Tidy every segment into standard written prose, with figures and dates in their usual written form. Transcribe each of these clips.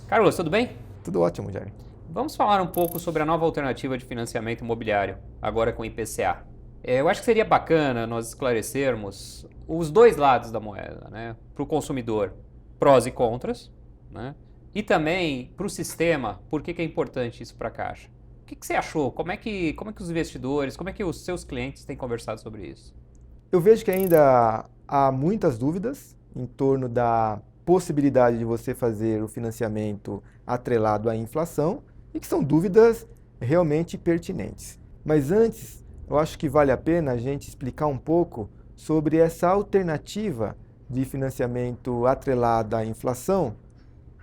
Carlos, tudo bem? Tudo ótimo, Jair. Vamos falar um pouco sobre a nova alternativa de financiamento imobiliário, agora com IPCA. Eu acho que seria bacana nós esclarecermos os dois lados da moeda, né? Para o consumidor, prós e contras, né? E também para o sistema, por que é importante isso para a Caixa. O que você achou? Como é que os investidores, como é que os seus clientes têm conversado sobre isso? Eu vejo que ainda há muitas dúvidas em torno da possibilidade de você fazer o financiamento atrelado à inflação e que são dúvidas realmente pertinentes. Mas antes, eu acho que vale a pena a gente explicar um pouco sobre essa alternativa de financiamento atrelada à inflação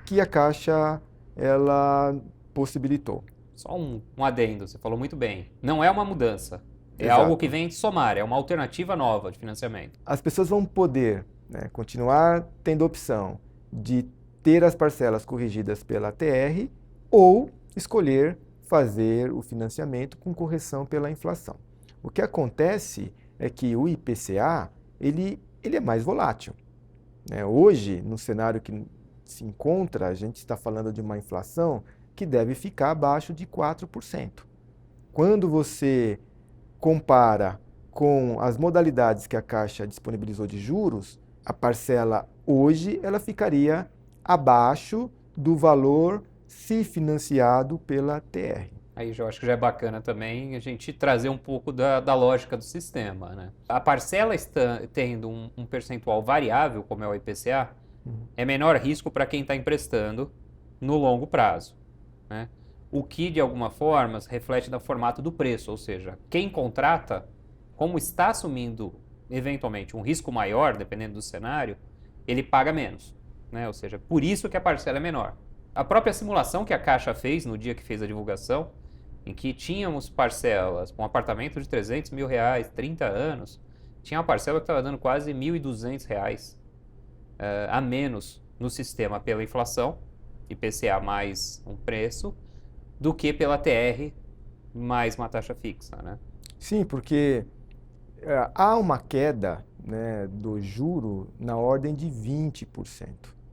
que a Caixa ela possibilitou. Só um adendo, você falou muito bem. Não é uma mudança, é algo que Exato. vem somar, é uma alternativa nova de financiamento. As pessoas vão poder, né, continuar tendo a opção de ter as parcelas corrigidas pela TR ou escolher fazer o financiamento com correção pela inflação. O que acontece é que o IPCA ele é mais volátil, né? Hoje, no cenário que se encontra, a gente está falando de uma inflação que deve ficar abaixo de 4%. Quando você compara com as modalidades que a Caixa disponibilizou de juros, a parcela hoje ela ficaria abaixo do valor se financiado pela TR. Aí eu acho que já é bacana também a gente trazer um pouco da lógica do sistema, né? A parcela tendo um percentual variável, como é o IPCA, é menor risco para quem está emprestando no longo prazo, né? O que, de alguma forma, reflete no formato do preço, ou seja, quem contrata, como está assumindo, eventualmente, um risco maior, dependendo do cenário, ele paga menos, né? Ou seja, por isso que a parcela é menor. A própria simulação que a Caixa fez no dia que fez a divulgação, em que tínhamos parcelas, um apartamento de 300 mil reais, 30 anos, tinha uma parcela que estava dando quase 1.200 reais a menos no sistema pela inflação, IPCA mais um preço, do que pela TR mais uma taxa fixa, né? Sim, porque há uma queda, né, do juro na ordem de 20%.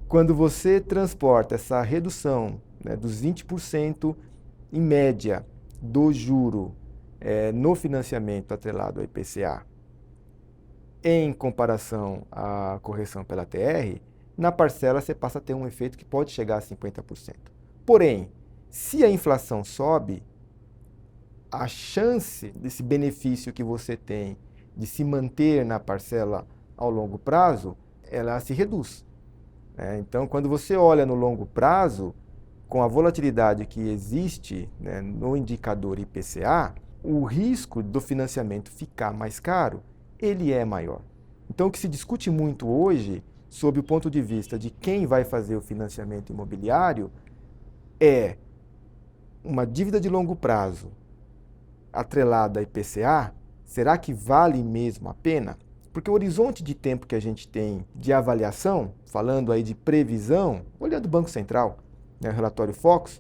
Quando você transporta essa redução, né, dos 20% em média do juro no financiamento atrelado ao IPCA, em comparação à correção pela TR, na parcela você passa a ter um efeito que pode chegar a 50%. Porém, se a inflação sobe, a chance desse benefício que você tem de se manter na parcela ao longo prazo, ela se reduz, né? Então, quando você olha no longo prazo, com a volatilidade que existe, né, no indicador IPCA, o risco do financiamento ficar mais caro, ele é maior. Então, o que se discute muito hoje, sob o ponto de vista de quem vai fazer o financiamento imobiliário, é uma dívida de longo prazo atrelada a IPCA, será que vale mesmo a pena? Porque o horizonte de tempo que a gente tem de avaliação, falando aí de previsão, olhando o Banco Central, né, o relatório Focus,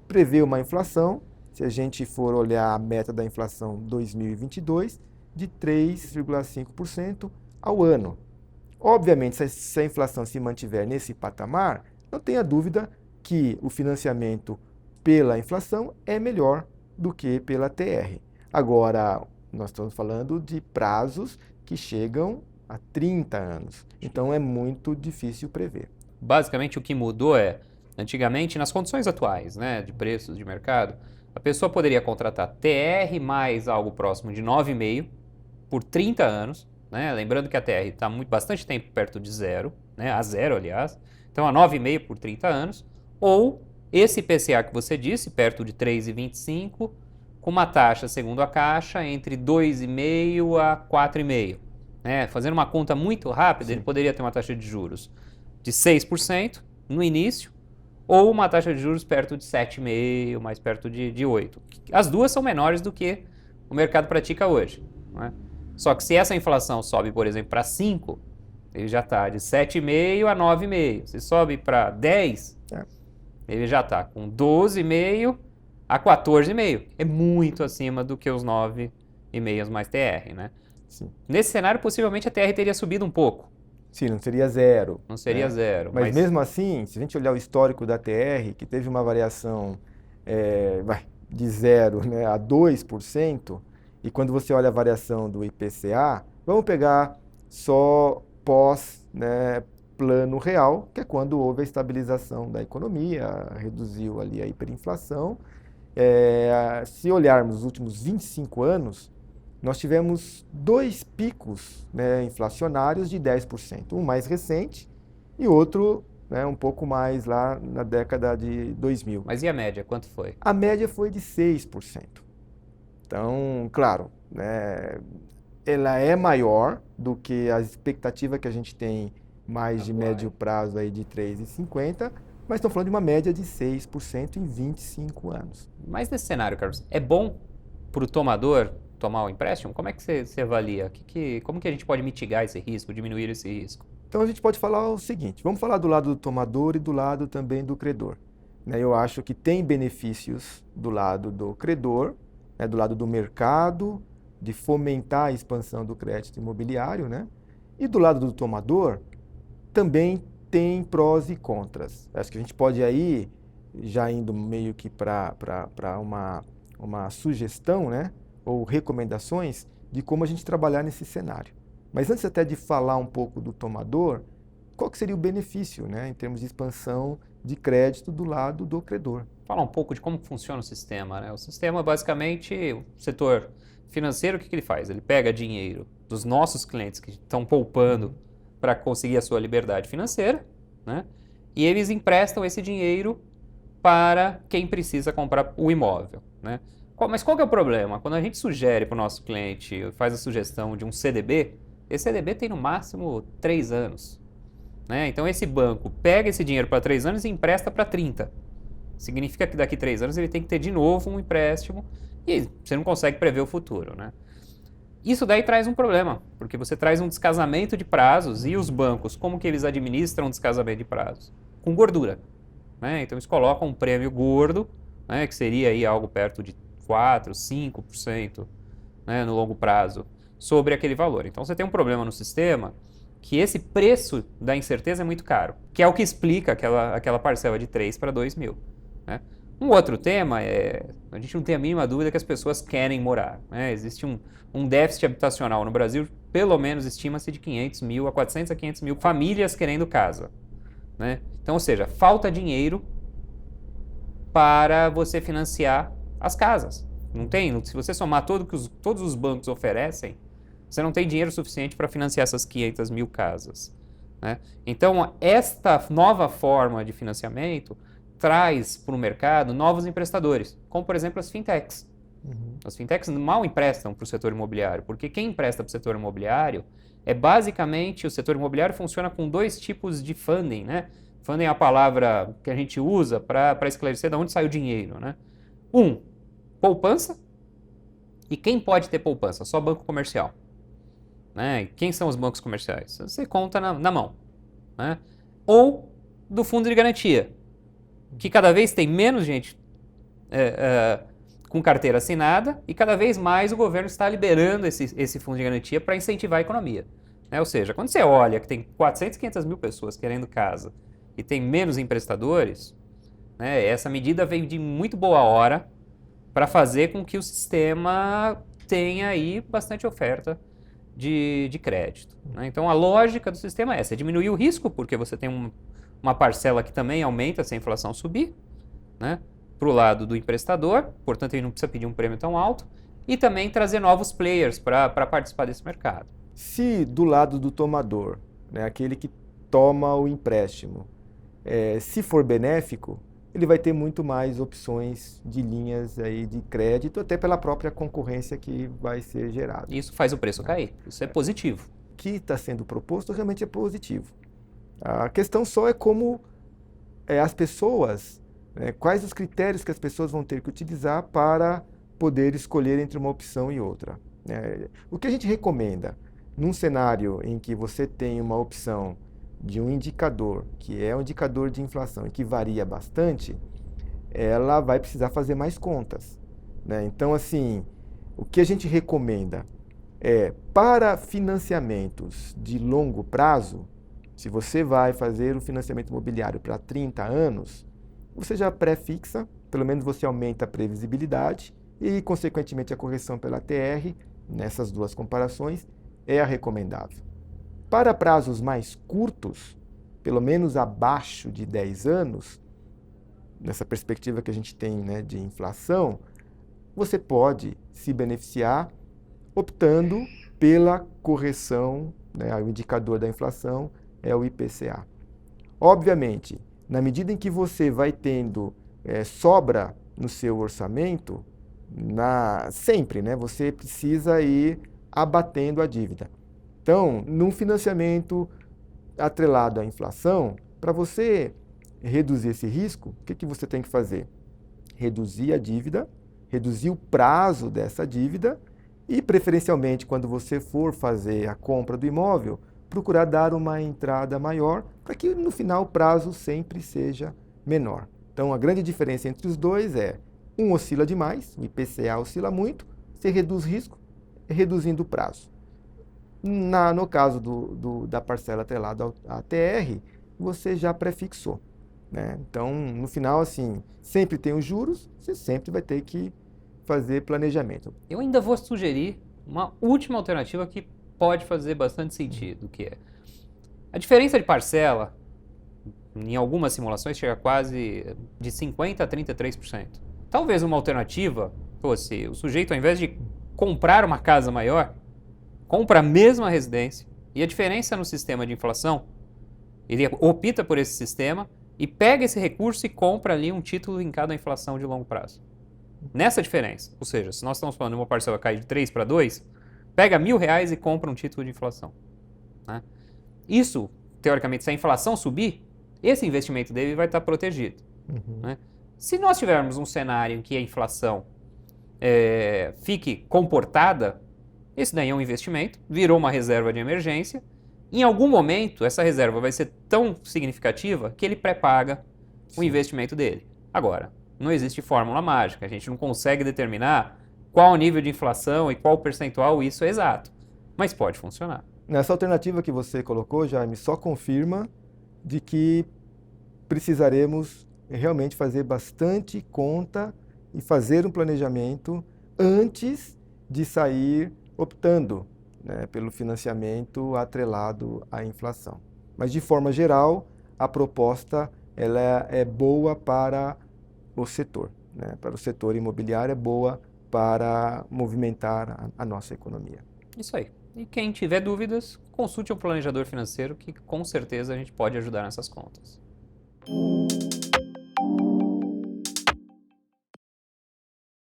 prevê uma inflação, se a gente for olhar a meta da inflação 2022, de 3,5% ao ano. Obviamente, se a inflação se mantiver nesse patamar, não tenha dúvida que o financiamento pela inflação é melhor do que pela TR. Agora, nós estamos falando de prazos que chegam a 30 anos. Então, é muito difícil prever. Basicamente, o que mudou é, antigamente, nas condições atuais, né, de preços de mercado, a pessoa poderia contratar TR mais algo próximo de 9,5 por 30 anos, né? Lembrando que a TR está bastante tempo perto de zero, né? A zero, aliás. Então, a 9,5 por 30 anos. Ou esse IPCA que você disse, perto de 3,25, com uma taxa, segundo a Caixa, entre 2,5 a 4,5. Né? Fazendo uma conta muito rápida, ele Sim. poderia ter uma taxa de juros de 6% no início, ou uma taxa de juros perto de 7,5%, mais perto de 8%. As duas são menores do que o mercado pratica hoje. Né? Só que se essa inflação sobe, por exemplo, para 5%, ele já está de 7,5% a 9,5%. Se sobe para 10%, É. ele já está com 12,5% a 14,5%. É muito acima do que os 9,5% mais TR. Né? Sim. Nesse cenário, possivelmente a TR teria subido um pouco. Sim, não seria zero. Não seria zero. Mas mesmo assim, se a gente olhar o histórico da TR, que teve uma variação de 0, né, a 2%, e quando você olha a variação do IPCA, vamos pegar só pós, né, plano real, que é quando houve a estabilização da economia, reduziu ali a hiperinflação. Se olharmos os últimos 25 anos, nós tivemos 2 picos, né, inflacionários de 10%. Um mais recente e outro, né, um pouco mais lá na década de 2000. Mas e a média? Quanto foi? A média foi de 6%. Então, claro, né, ela é maior do que a expectativa que a gente tem mais de médio prazo aí de 3,50, mas estamos falando de uma média de 6% em 25 anos. Mas nesse cenário, Carlos, é bom para o tomador tomar o empréstimo? Como é que você avalia? Como que a gente pode mitigar esse risco, diminuir esse risco? Então a gente pode falar o seguinte, vamos falar do lado do tomador e do lado também do credor. Eu acho que tem benefícios do lado do credor, do lado do mercado, de fomentar a expansão do crédito imobiliário, né? E do lado do tomador, também tem prós e contras. Acho que a gente pode aí, já indo meio que para uma sugestão, né? Ou recomendações de como a gente trabalhar nesse cenário. Mas antes até de falar um pouco do tomador, qual que seria o benefício, né, em termos de expansão de crédito do lado do credor? Falar um pouco de como funciona o sistema, né? O sistema, basicamente, o setor financeiro, o que ele faz? Ele pega dinheiro dos nossos clientes que estão poupando para conseguir a sua liberdade financeira, né? E eles emprestam esse dinheiro para quem precisa comprar o imóvel, né? Mas qual que é o problema? Quando a gente sugere para o nosso cliente, faz a sugestão de um CDB, esse CDB tem no máximo 3 anos. Né? Então esse banco pega esse dinheiro para 3 anos e empresta para 30. Significa que daqui 3 anos ele tem que ter de novo um empréstimo e você não consegue prever o futuro. Né? Isso daí traz um problema, porque você traz um descasamento de prazos e os bancos, como que eles administram o descasamento de prazos? Com gordura. Né? Então eles colocam um prêmio gordo, né, que seria aí algo perto de 4%, 5%, né, no longo prazo, sobre aquele valor. Então você tem um problema no sistema que esse preço da incerteza é muito caro, que é o que explica aquela parcela de 3 para 2 mil. Né? Um outro tema é, a gente não tem a mínima dúvida que as pessoas querem morar. Né? Existe um déficit habitacional no Brasil, pelo menos estima-se de 500 mil a 400 a 500 mil famílias querendo casa. Né? Então, ou seja, falta dinheiro para você financiar as casas. Não tem, se você somar todos os bancos oferecem, você não tem dinheiro suficiente para financiar essas 500 mil casas. Né? Então, esta nova forma de financiamento traz para o mercado novos emprestadores, como, por exemplo, as fintechs. As fintechs mal emprestam para o setor imobiliário, porque quem empresta para o setor imobiliário é basicamente, o setor imobiliário funciona com 2 tipos de funding. Né? Funding é a palavra que a gente usa para esclarecer de onde sai o dinheiro. Né? Poupança. E quem pode ter poupança? Só banco comercial. Né? E quem são os bancos comerciais? Você conta na mão. Né? Ou do fundo de garantia, que cada vez tem menos gente com carteira assinada e cada vez mais o governo está liberando esse fundo de garantia para incentivar a economia. Né? Ou seja, quando você olha que tem 400, 500 mil pessoas querendo casa e tem menos emprestadores, né, essa medida veio de muito boa hora para fazer com que o sistema tenha aí bastante oferta de crédito. Né? Então, a lógica do sistema é essa, é diminuir o risco, porque você tem uma parcela que também aumenta se a inflação subir, né, para o lado do emprestador, portanto, ele não precisa pedir um prêmio tão alto, e também trazer novos players para participar desse mercado. Se do lado do tomador, né, aquele que toma o empréstimo, se for benéfico, ele vai ter muito mais opções de linhas aí de crédito, até pela própria concorrência que vai ser gerada. Isso faz o preço cair, isso é positivo. O que está sendo proposto realmente é positivo. A questão só é como as pessoas, quais os critérios que as pessoas vão ter que utilizar para poder escolher entre uma opção e outra. O que a gente recomenda, num cenário em que você tem uma opção de um indicador, que é um indicador de inflação e que varia bastante, ela vai precisar fazer mais contas. Né? Então, assim, o que a gente recomenda é, para financiamentos de longo prazo, Se você vai fazer um financiamento imobiliário para 30 anos, você já pré-fixa, pelo menos você aumenta a previsibilidade e, consequentemente, a correção pela TR, nessas duas comparações, é a recomendável. Para prazos mais curtos, pelo menos abaixo de 10 anos, nessa perspectiva que a gente tem, né, de inflação, você pode se beneficiar optando pela correção, né, o indicador da inflação é o IPCA. Obviamente, na medida em que você vai tendo sobra no seu orçamento, sempre, né, você precisa ir abatendo a dívida. Então, num financiamento atrelado à inflação, para você reduzir esse risco, o que você tem que fazer? Reduzir a dívida, reduzir o prazo dessa dívida e, preferencialmente, quando você for fazer a compra do imóvel, procurar dar uma entrada maior para que, no final, o prazo sempre seja menor. Então, a grande diferença entre os dois é, um oscila demais, o IPCA oscila muito, você reduz risco, reduzindo o prazo. No caso da parcela atrelada à TR, você já prefixou, né? Então, no final, assim, sempre tem os juros, você sempre vai ter que fazer planejamento. Eu ainda vou sugerir uma última alternativa que pode fazer bastante sentido, que é a diferença de parcela, em algumas simulações, chega a quase de 50% a 33%. Talvez uma alternativa fosse o sujeito, ao invés de comprar uma casa maior, compra a mesma residência e a diferença no sistema de inflação, ele opta por esse sistema e pega esse recurso e compra ali um título linkado à inflação de longo prazo. Nessa diferença, ou seja, se nós estamos falando de uma parcela cair de 3 para 2, pega R$1.000 e compra um título de inflação, né? Isso, teoricamente, se a inflação subir, esse investimento dele vai estar protegido. Né? Se nós tivermos um cenário em que a inflação fique comportada, esse daí é um investimento, virou uma reserva de emergência. Em algum momento, essa reserva vai ser tão significativa que ele pré-paga o investimento dele. Agora, não existe fórmula mágica, a gente não consegue determinar qual o nível de inflação e qual percentual isso é exato, mas pode funcionar. Nessa alternativa que você colocou, Jaime, só confirma de que precisaremos realmente fazer bastante conta e fazer um planejamento antes de sair optando, né, pelo financiamento atrelado à inflação. Mas, de forma geral, a proposta ela é boa para o setor, né? Para o setor imobiliário, é boa para movimentar a nossa economia. Isso aí. E quem tiver dúvidas, consulte um planejador financeiro que com certeza a gente pode ajudar nessas contas.